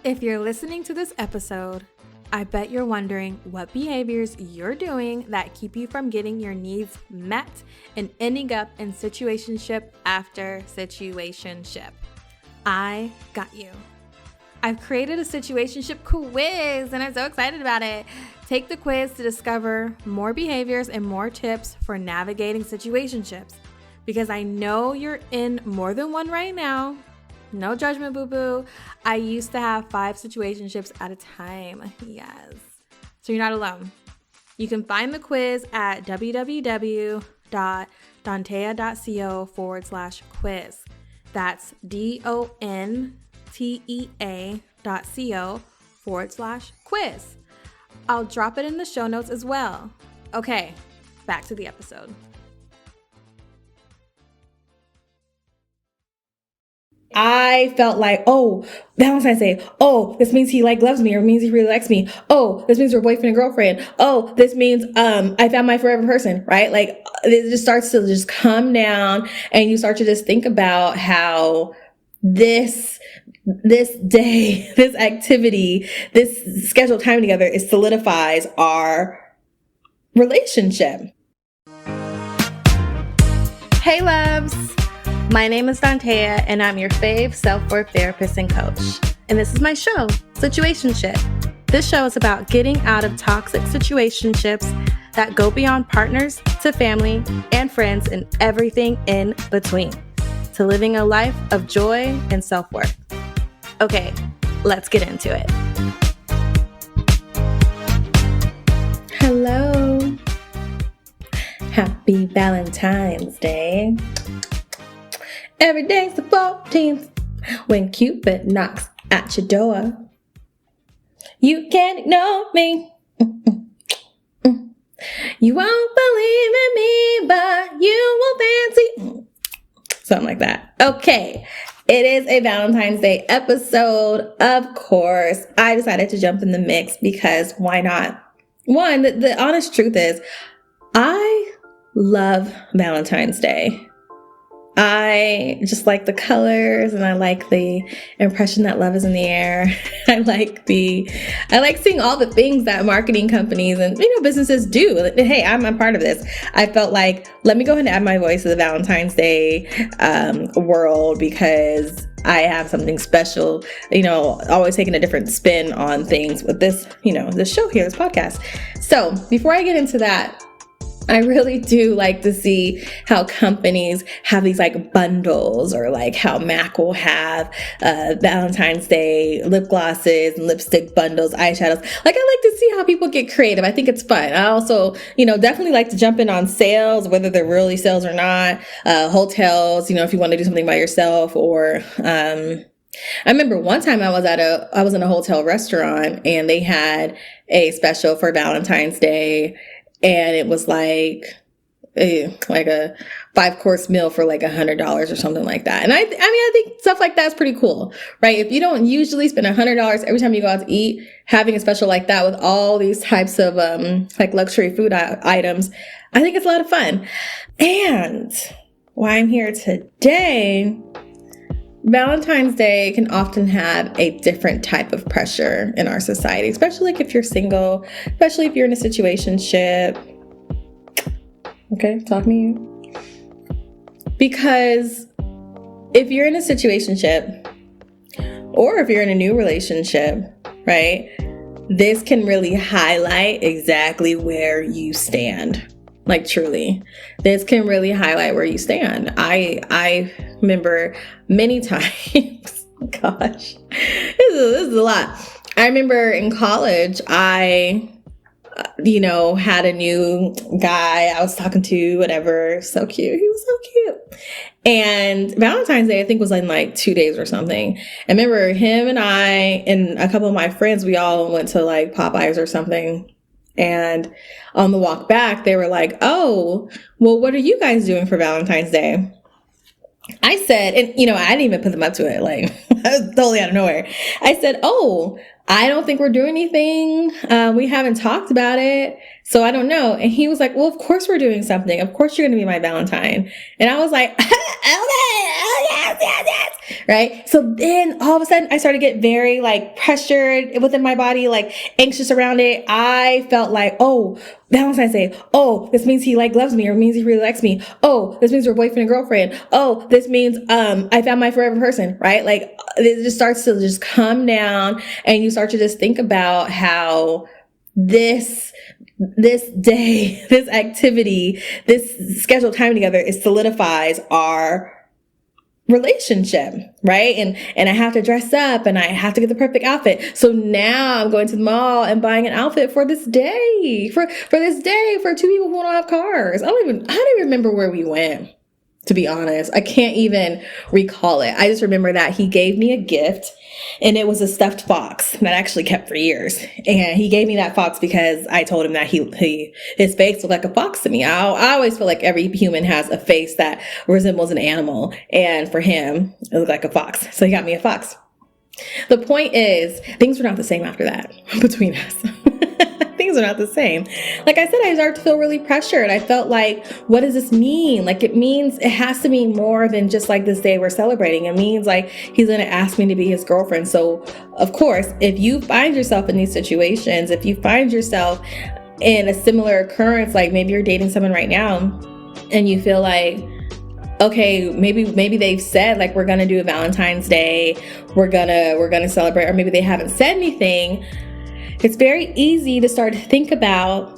If you're listening to this episode, I bet you're wondering what behaviors you're doing that keep you from getting your needs met and ending up in situationship after situationship. I got you. I've created a situationship quiz and I'm so excited about it. Take the quiz to discover more behaviors and more tips for navigating situationships, because I know you're in more than one right now. No judgment, boo-boo. I used to have 5 situationships at a time. Yes. So you're not alone. You can find the quiz at www.dontea.co/quiz. That's DONTEA.co/quiz. I'll drop it in the show notes as well. Okay, back to the episode. I felt like, oh, Valentine's Day. Oh, this means he loves me, or means he really likes me. Oh, this means we're boyfriend and girlfriend. Oh, this means I found my forever person, right? Like it just starts to just come down, and you start to just think about how this day, this activity, this scheduled time together, it solidifies our relationship. Hey loves! My name is Dontea, and I'm your fave self-worth therapist and coach. And this is my show, Situationship. This show is about getting out of toxic situationships that go beyond partners to family and friends and everything in between, to living a life of joy and self-worth. Okay, let's get into it. Hello. Happy Valentine's Day. Every day's the 14th when Cupid knocks at your door. You can't ignore me. You won't believe in me, but you will fancy. Something like that. Okay. It is a Valentine's Day episode. Of course, I decided to jump in the mix because why not? One, the honest truth is I love Valentine's Day. I just like the colors, and I like the impression that love is in the air. I like seeing all the things that marketing companies and businesses do. Hey, I'm a part of this. I felt like, let me go ahead and add my voice to the Valentine's Day world, because I have something special, always taking a different spin on things with this, this show here, this podcast. So before I get into that, I really do like to see how companies have these bundles, or how MAC will have Valentine's Day lip glosses and lipstick bundles, eyeshadows. I like to see how people get creative. I think it's fun. I also, definitely like to jump in on sales, whether they're really sales or not. Hotels, if you want to do something by yourself, or I remember one time I was in a hotel restaurant, and they had a special for Valentine's Day. And it was like a 5-course meal for $100 or something like that. And I think stuff like that's pretty cool, right? If you don't usually spend $100 every time you go out to eat, having a special like that with all these types of luxury food items, I think it's a lot of fun. And why I'm here today, Valentine's Day can often have a different type of pressure in our society, especially if you're single, especially if you're in a situationship. Okay, talk to me. Because if you're in a situationship, or if you're in a new relationship, right, this can really highlight exactly where you stand. Truly, this can really highlight where you stand. I remember many times, gosh, this is a lot. I remember in college, I had a new guy I was talking to, whatever. So cute. He was so cute. And Valentine's Day, I think, was in 2 days or something. I remember him and I and a couple of my friends, we all went to Popeyes or something. And on the walk back, they were like, oh, well, what are you guys doing for Valentine's Day? I said, and I didn't even put them up to it. I was totally out of nowhere. I said, oh, I don't think we're doing anything. We haven't talked about it. So I don't know. And he was like, well, of course we're doing something. Of course you're going to be my Valentine. And I was like, okay, oh, yes. right? So then all of a sudden I started to get very like pressured within my body, like anxious around it. I felt like, oh, Valentine's Day. Oh, this means he like loves me or means he really likes me. Oh, this means we're boyfriend and girlfriend. Oh, this means I found my forever person, right? Like it just starts to just come down, and you start to just think about how this day, this activity, this scheduled time together, it solidifies our relationship, right? And I have to dress up and I have to get the perfect outfit. So now I'm going to the mall and buying an outfit for this day, for this day, for two people who don't have cars. I don't even remember where we went. To be honest, I can't even recall it. I just remember that he gave me a gift, and it was a stuffed fox that I actually kept for years. And he gave me that fox because I told him that his face looked like a fox to me. I always feel like every human has a face that resembles an animal. And for him, it looked like a fox. So he got me a fox. The point is, things were not the same after that between us. Things are not the same. Like I said, I started to feel really pressured. I felt like, what does this mean? Like it means it has to mean more than just like this day we're celebrating. It means like he's going to ask me to be his girlfriend. So of course, if you find yourself in these situations, if you find yourself in a similar occurrence, like maybe you're dating someone right now and you feel like, okay, maybe they've said like, we're going to do a Valentine's Day. We're going to celebrate, or maybe they haven't said anything. It's very easy to start to think about,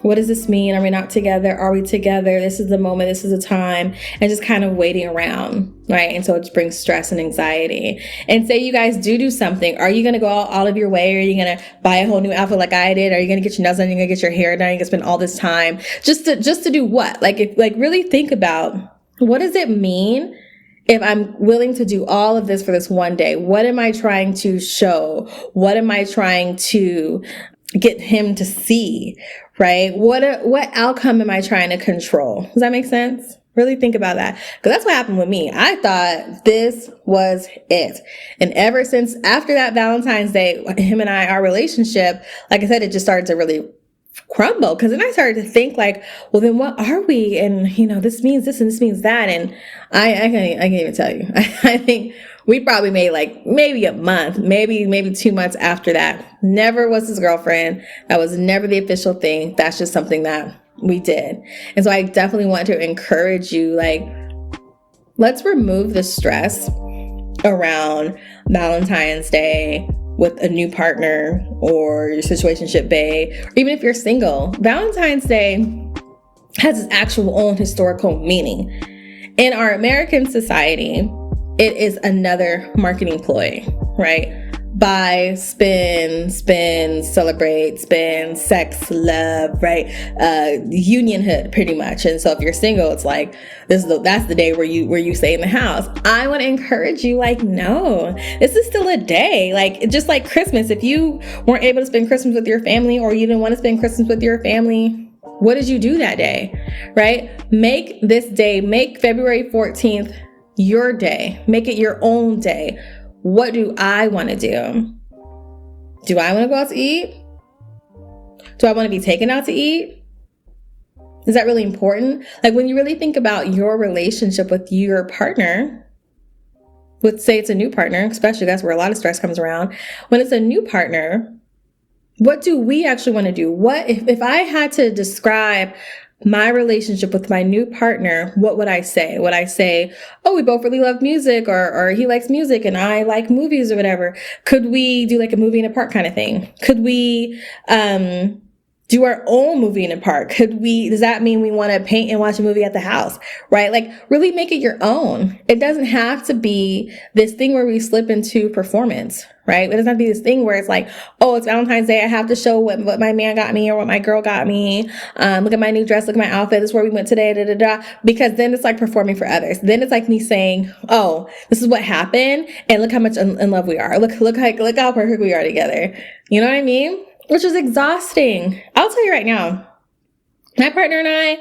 what does this mean? Are we not together? Are we together? This is the moment. This is the time. And just kind of waiting around, right? And so it just brings stress and anxiety. And say you guys do something. Are you going to go all of your way? Are you going to buy a whole new outfit like I did? Are you going to get your nails done? Are you going to get your hair done? You're going to spend all this time just to do what? Like really think about, what does it mean if I'm willing to do all of this for this one day? What am I trying to show? What am I trying to get him to see, right? What outcome am I trying to control? Does that make sense? Really think about that. Because that's what happened with me. I thought this was it. And ever since after that Valentine's Day, him and our relationship, like I said, it just started to really crumble, because then I started to think like, well, then what are we? And this means this and this means that. And I can't even tell you. I think we probably made like maybe a month, maybe 2 months after that. Never was his girlfriend. That was never the official thing. That's just something that we did. And so I definitely want to encourage you, like, let's remove the stress around Valentine's Day with a new partner or your situationship bae, or even if you're single. Valentine's Day has its actual own historical meaning. In our American society, it is another marketing ploy, right? Buy, spend, celebrate, spend, sex, love, right? Unionhood, pretty much. And so if you're single, it's like that's the day where you stay in the house. I want to encourage you, like, no, this is still a day. Like, just like Christmas, if you weren't able to spend Christmas with your family, or you didn't want to spend Christmas with your family, what did you do that day, right? Make this day, make February 14th your day. Make it your own day. What do I want to do? Do I want to go out to eat? Do I want to be taken out to eat? Is that really important? Like, when you really think about your relationship with your partner, let's say it's a new partner, especially that's where a lot of stress comes around. When it's a new partner, what do we actually want to do? What if I had to describe my relationship with my new partner, what would I say? Would I say, oh, we both really love music, or he likes music and I like movies, or whatever? Could we do like a movie in a park kind of thing? Could we do our own movie in a park? Does that mean we want to paint and watch a movie at the house, right? Like, really make it your own. It doesn't have to be this thing where we slip into performance, right? It doesn't have to be this thing where it's like, oh, it's Valentine's Day, I have to show what my man got me or what my girl got me. Look at my new dress, look at my outfit, this is where we went today, because then it's like performing for others. Then it's like me saying, oh, this is what happened, and look how much in love we are. Look how perfect we are together. You know what I mean? Which is exhausting. I'll tell you right now, my partner and I,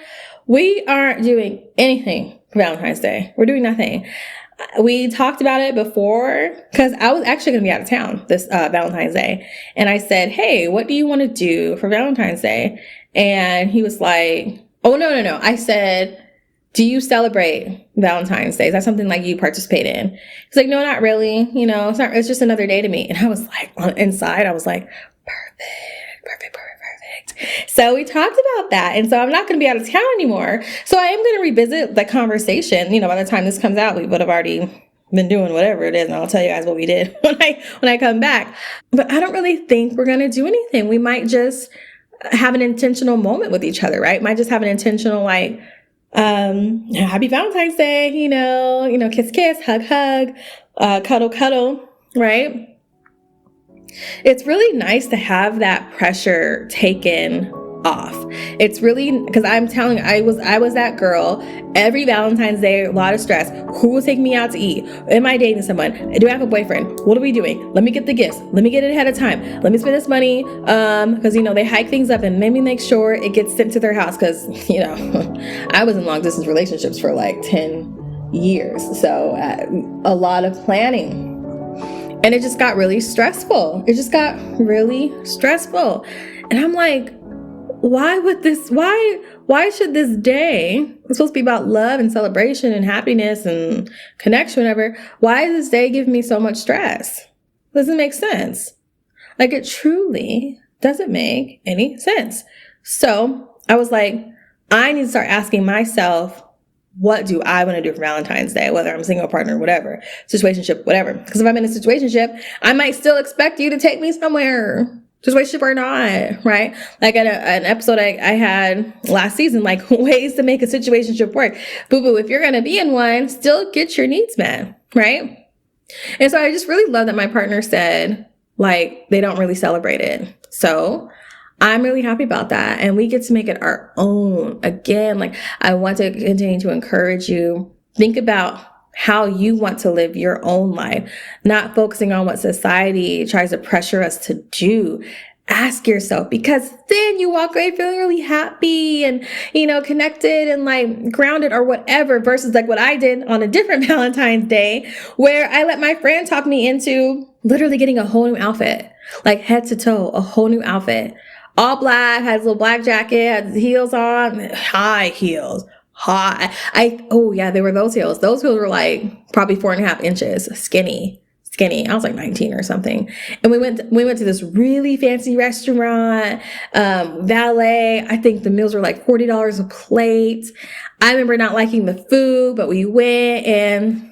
we aren't doing anything for Valentine's Day. We're doing nothing. We talked about it before, because I was actually going to be out of town this Valentine's Day. And I said, hey, what do you want to do for Valentine's Day? And he was like, oh, no. I said, do you celebrate Valentine's Day? Is that something like you participate in? He's like, no, not really. You know, it's just another day to me. And I was like, inside, I was like, perfect. So we talked about that. And so I'm not going to be out of town anymore. So I am going to revisit the conversation. You know, by the time this comes out, we would have already been doing whatever it is. And I'll tell you guys what we did when I come back. But I don't really think we're going to do anything. We might just have an intentional moment with each other, right? Might just have an intentional, like, happy Valentine's Day, you know, kiss, hug, cuddle, right? It's really nice to have that pressure taken off. It's really, because I'm telling you, I was that girl. Every Valentine's Day, a lot of stress. Who will take me out to eat? Am I dating someone? Do I have a boyfriend? What are we doing? Let me get the gifts. Let me get it ahead of time. Let me spend this money. Because, you know, they hike things up and maybe make sure it gets sent to their house. Because, you know, I was in long distance relationships for like 10 years. So a lot of planning. And it just got really stressful. And I'm like, why should this day, it's supposed to be about love and celebration and happiness and connection, whatever. Why does this day give me so much stress? Doesn't make sense. Like, it truly doesn't make any sense. So I was like, I need to start asking myself, what do I want to do for Valentine's Day? Whether I'm a single partner, whatever, situationship, whatever. Because if I'm in a situationship, I might still expect you to take me somewhere, situationship or not, right? Like an episode I had last season, like ways to make a situationship work. Boo-boo, if you're going to be in one, still get your needs met, right? And so I just really love that my partner said, like, they don't really celebrate it. So I'm really happy about that. And we get to make it our own. Again, like, I want to continue to encourage you. Think about how you want to live your own life, not focusing on what society tries to pressure us to do. Ask yourself, because then you walk away feeling really happy and, you know, connected and like grounded or whatever, versus like what I did on a different Valentine's Day, where I let my friend talk me into literally getting a whole new outfit, like head to toe, a whole new outfit. All black, has a little black jacket, has heels on, high heels, high. Oh yeah, they were those heels. Those heels were like probably 4.5 inches, skinny. I was like 19 or something. And we went to this really fancy restaurant, valet. I think the meals were like $40 a plate. I remember not liking the food, but we went, and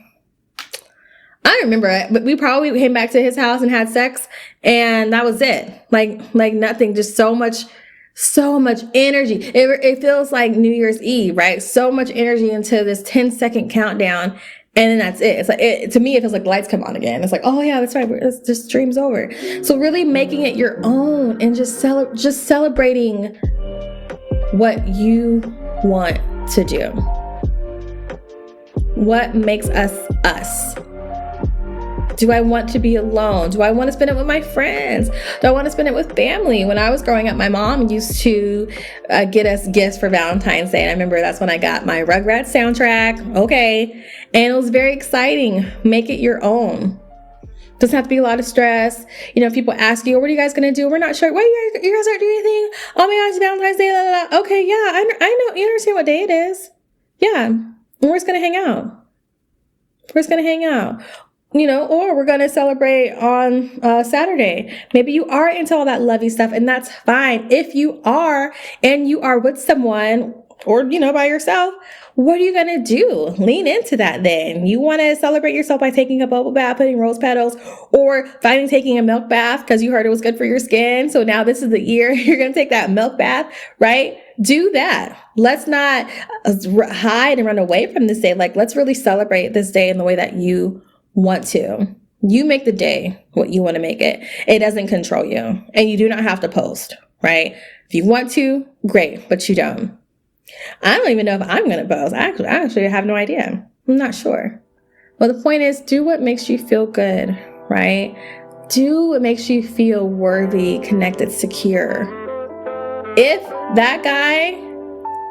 I don't remember it, but we probably came back to his house and had sex, and that was it. Like nothing, just so much energy. It feels like New Year's Eve, right? So much energy into this 10-second countdown, and then that's it. It's like, to me, it feels like the lights come on again. It's like, oh yeah, that's right. This dream's over. So really making it your own and just celebrating what you want to do. What makes us us? Do I want to be alone? Do I want to spend it with my friends? Do I want to spend it with family? When I was growing up, my mom used to get us gifts for Valentine's Day. And I remember that's when I got my Rugrats soundtrack. Okay. And it was very exciting. Make it your own. Doesn't have to be a lot of stress. You know, if people ask you, what are you guys going to do? We're not sure. What, you guys aren't doing anything? Oh my gosh, Valentine's Day. Blah, blah, blah. Okay, yeah, I know. You understand what day it is. Yeah. We're just going to hang out. You know, or we're going to celebrate on Saturday. Maybe you are into all that lovey stuff, and that's fine. If you are, and you are with someone, or, you know, by yourself, what are you going to do? Lean into that then. You want to celebrate yourself by taking a bubble bath, putting rose petals, or finally taking a milk bath because you heard it was good for your skin. So now this is the year you're going to take that milk bath, right? Do that. Let's not hide and run away from this day. Like, let's really celebrate this day in the way that you want to. You make the day what you want to make it. It doesn't control you, and you do not have to post, right? If you want to, great, but you don't. I don't even know if I'm going to post. I actually have no idea. I'm not sure. Well, the point is, do what makes you feel good, right? Do what makes you feel worthy, connected, secure. If that guy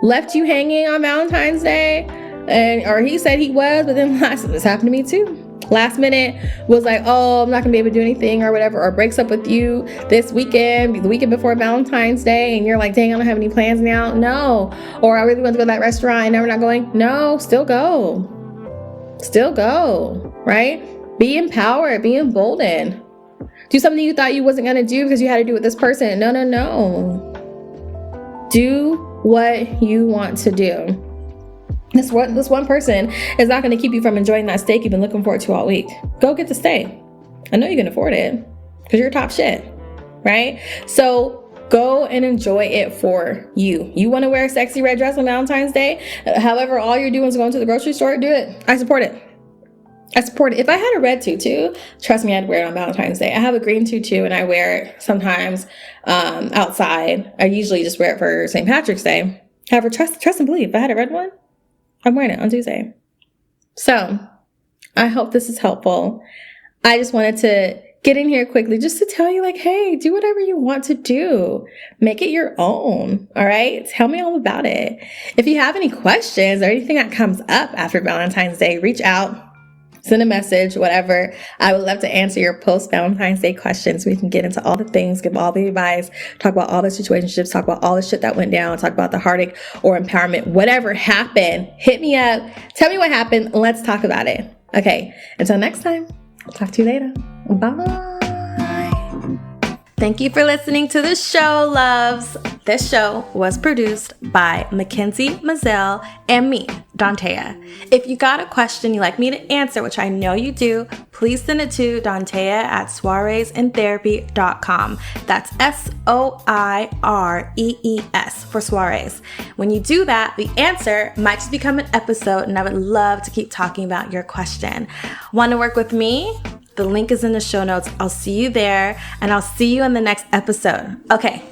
left you hanging on Valentine's Day, or he said he was, but then this happened to me too. last minute was like, oh, I'm not gonna be able to do anything or whatever, or breaks up with you this weekend, the weekend before Valentine's Day, and you're like, dang, I don't have any plans now. No. Or I really want to go to that restaurant and now we're not going. No, still go. Still go, right? Be empowered, be emboldened. Do something you thought you wasn't gonna do because you had to do with this person. No. Do what you want to do. This one person is not going to keep you from enjoying that steak you've been looking forward to all week. Go get the steak. I know you can afford it because you're top shit, right? So go and enjoy it for you. You want to wear a sexy red dress on Valentine's Day? However, all you're doing is going to the grocery store, do it. I support it. If I had a red tutu, trust me, I'd wear it on Valentine's Day. I have a green tutu and I wear it sometimes outside. I usually just wear it for St. Patrick's Day. However, trust and believe, if I had a red one, I'm wearing it on Tuesday. So I hope this is helpful. I just wanted to get in here quickly just to tell you, like, hey, do whatever you want to do. Make it your own. All right. Tell me all about it. If you have any questions or anything that comes up after Valentine's Day, reach out. Send a message, whatever. I would love to answer your post-Valentine's Day questions. We can get into all the things, give all the advice, talk about all the situationships, talk about all the shit that went down, talk about the heartache or empowerment, whatever happened. Hit me up. Tell me what happened. Let's talk about it. Okay. Until next time, I'll talk to you later. Bye. Thank you for listening to the show, loves. This show was produced by Mackenzie Mazel and me, Dantea. If you got a question you'd like me to answer, which I know you do, please send it to dantea@soireesintherapy.com. That's SOIREES for soirees. When you do that, the answer might just become an episode, and I would love to keep talking about your question. Want to work with me? The link is in the show notes. I'll see you there, and I'll see you in the next episode. Okay,